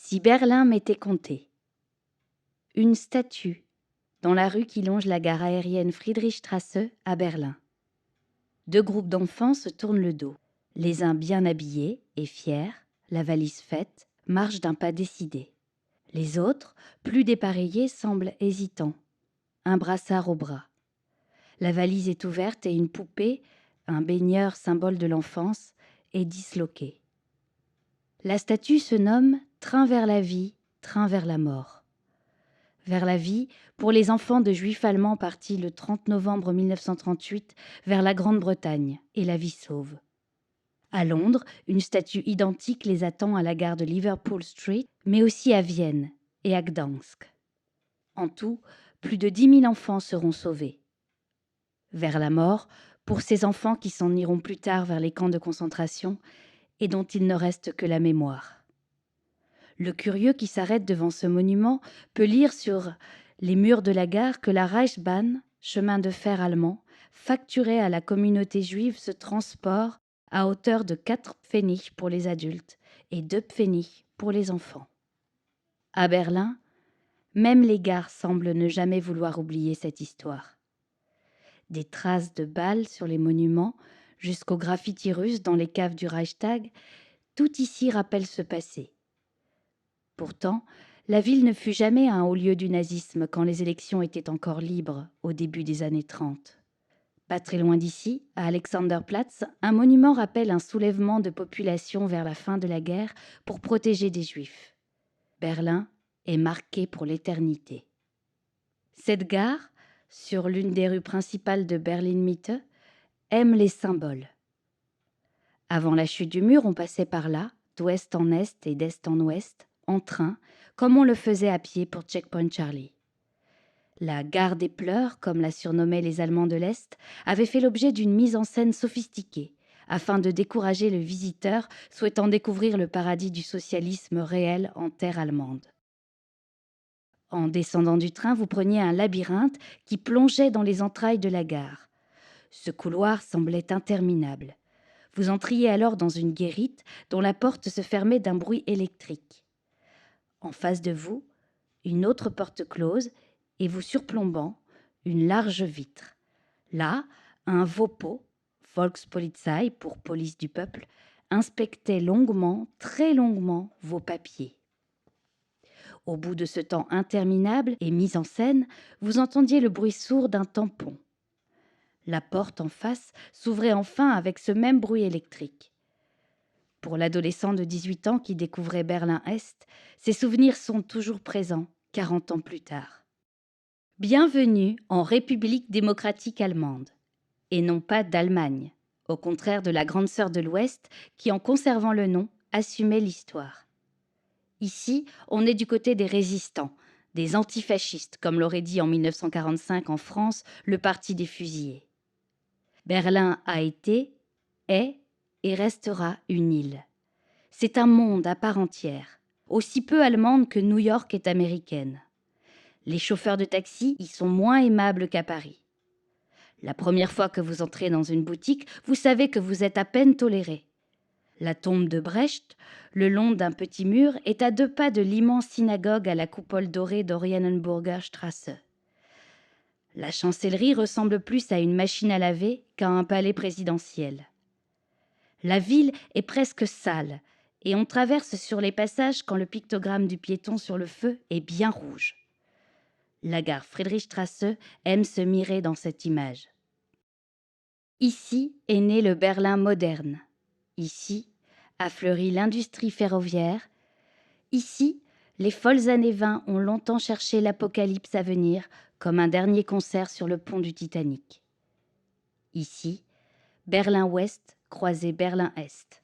Si Berlin m'était compté. Une statue dans la rue qui longe la gare aérienne Friedrichstraße à Berlin. Deux groupes d'enfants se tournent le dos. Les uns bien habillés et fiers, la valise faite, marchent d'un pas décidé. Les autres, plus dépareillés, semblent hésitants, un brassard au bras. La valise est ouverte et une poupée, un baigneur symbole de l'enfance, est disloquée. La statue se nomme « Train vers la vie, train vers la mort ». Vers la vie, pour les enfants de juifs allemands partis le 30 novembre 1938 vers la Grande-Bretagne et la vie sauve. À Londres, une statue identique les attend à la gare de Liverpool Street, mais aussi à Vienne et à Gdansk. En tout, plus de 10 000 enfants seront sauvés. Vers la mort, pour ces enfants qui s'en iront plus tard vers les camps de concentration et dont il ne reste que la mémoire. Le curieux qui s'arrête devant ce monument peut lire sur les murs de la gare que la Reichsbahn, chemin de fer allemand, facturait à la communauté juive ce transport à hauteur de 4 Pfennig pour les adultes et 2 Pfennig pour les enfants. À Berlin, même les gares semblent ne jamais vouloir oublier cette histoire. Des traces de balles sur les monuments, jusqu'aux graffitis russes dans les caves du Reichstag, tout ici rappelle ce passé. Pourtant, la ville ne fut jamais un haut lieu du nazisme quand les élections étaient encore libres au début des années 30. Pas très loin d'ici, à Alexanderplatz, un monument rappelle un soulèvement de population vers la fin de la guerre pour protéger des Juifs. Berlin est marqué pour l'éternité. Cette gare, sur l'une des rues principales de Berlin-Mitte, aime les symboles. Avant la chute du mur, on passait par là, d'ouest en est et d'est en ouest, en train, comme on le faisait à pied pour Checkpoint Charlie. La gare des pleurs, comme la surnommaient les Allemands de l'Est, avait fait l'objet d'une mise en scène sophistiquée, afin de décourager le visiteur souhaitant découvrir le paradis du socialisme réel en terre allemande. En descendant du train, vous preniez un labyrinthe qui plongeait dans les entrailles de la gare. Ce couloir semblait interminable. Vous entriez alors dans une guérite dont la porte se fermait d'un bruit électrique. En face de vous, une autre porte close et vous surplombant, une large vitre. Là, un Vopo, Volkspolizei pour police du peuple, inspectait longuement, très longuement, vos papiers. Au bout de ce temps interminable et mis en scène, vous entendiez le bruit sourd d'un tampon. La porte en face s'ouvrait enfin avec ce même bruit électrique. Pour l'adolescent de 18 ans qui découvrait Berlin-Est, ces souvenirs sont toujours présents, 40 ans plus tard. Bienvenue en République démocratique allemande, et non pas d'Allemagne, au contraire de la grande sœur de l'Ouest qui, en conservant le nom, assumait l'histoire. Ici, on est du côté des résistants, des antifascistes, comme l'aurait dit en 1945 en France le parti des fusillés. Berlin a été, est et restera une île. C'est un monde à part entière, aussi peu allemande que New York est américaine. Les chauffeurs de taxi y sont moins aimables qu'à Paris. La première fois que vous entrez dans une boutique, vous savez que vous êtes à peine toléré. La tombe de Brecht, le long d'un petit mur, est à 2 pas de l'immense synagogue à la coupole dorée d'Orienenburger Straße. La chancellerie ressemble plus à une machine à laver qu'à un palais présidentiel. La ville est presque sale, et on traverse sur les passages quand le pictogramme du piéton sur le feu est bien rouge. La gare Friedrichstraße aime se mirer dans cette image. Ici est né le Berlin moderne. Ici a fleuri l'industrie ferroviaire. Ici, les folles années 20 ont longtemps cherché l'apocalypse à venir comme un dernier concert sur le pont du Titanic. Ici, Berlin-Ouest croisait Berlin-Est.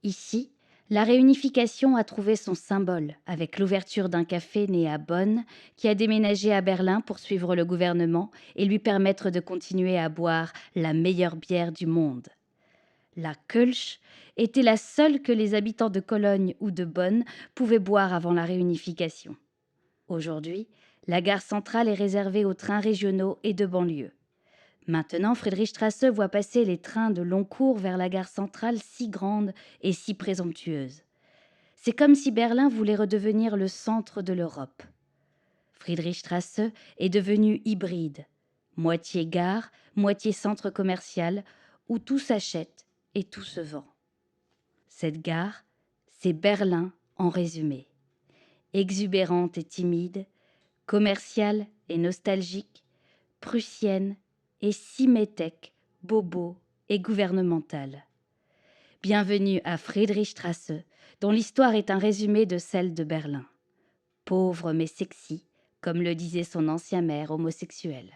Ici, la réunification a trouvé son symbole avec l'ouverture d'un café né à Bonn qui a déménagé à Berlin pour suivre le gouvernement et lui permettre de continuer à boire la meilleure bière du monde. La Kölsch était la seule que les habitants de Cologne ou de Bonn pouvaient boire avant la réunification. Aujourd'hui, la gare centrale est réservée aux trains régionaux et de banlieue. Maintenant, Friedrichstraße voit passer les trains de long cours vers la gare centrale si grande et si présomptueuse. C'est comme si Berlin voulait redevenir le centre de l'Europe. Friedrichstrasse est devenue hybride, moitié gare, moitié centre commercial, où tout s'achète et tout se vend. Cette gare, c'est Berlin en résumé. Exubérante et timide, commerciale et nostalgique, prussienne et cinétèque, bobo et gouvernementale. Bienvenue à Friedrichstrasse, dont l'histoire est un résumé de celle de Berlin. Pauvre mais sexy, comme le disait son ancien maire homosexuel.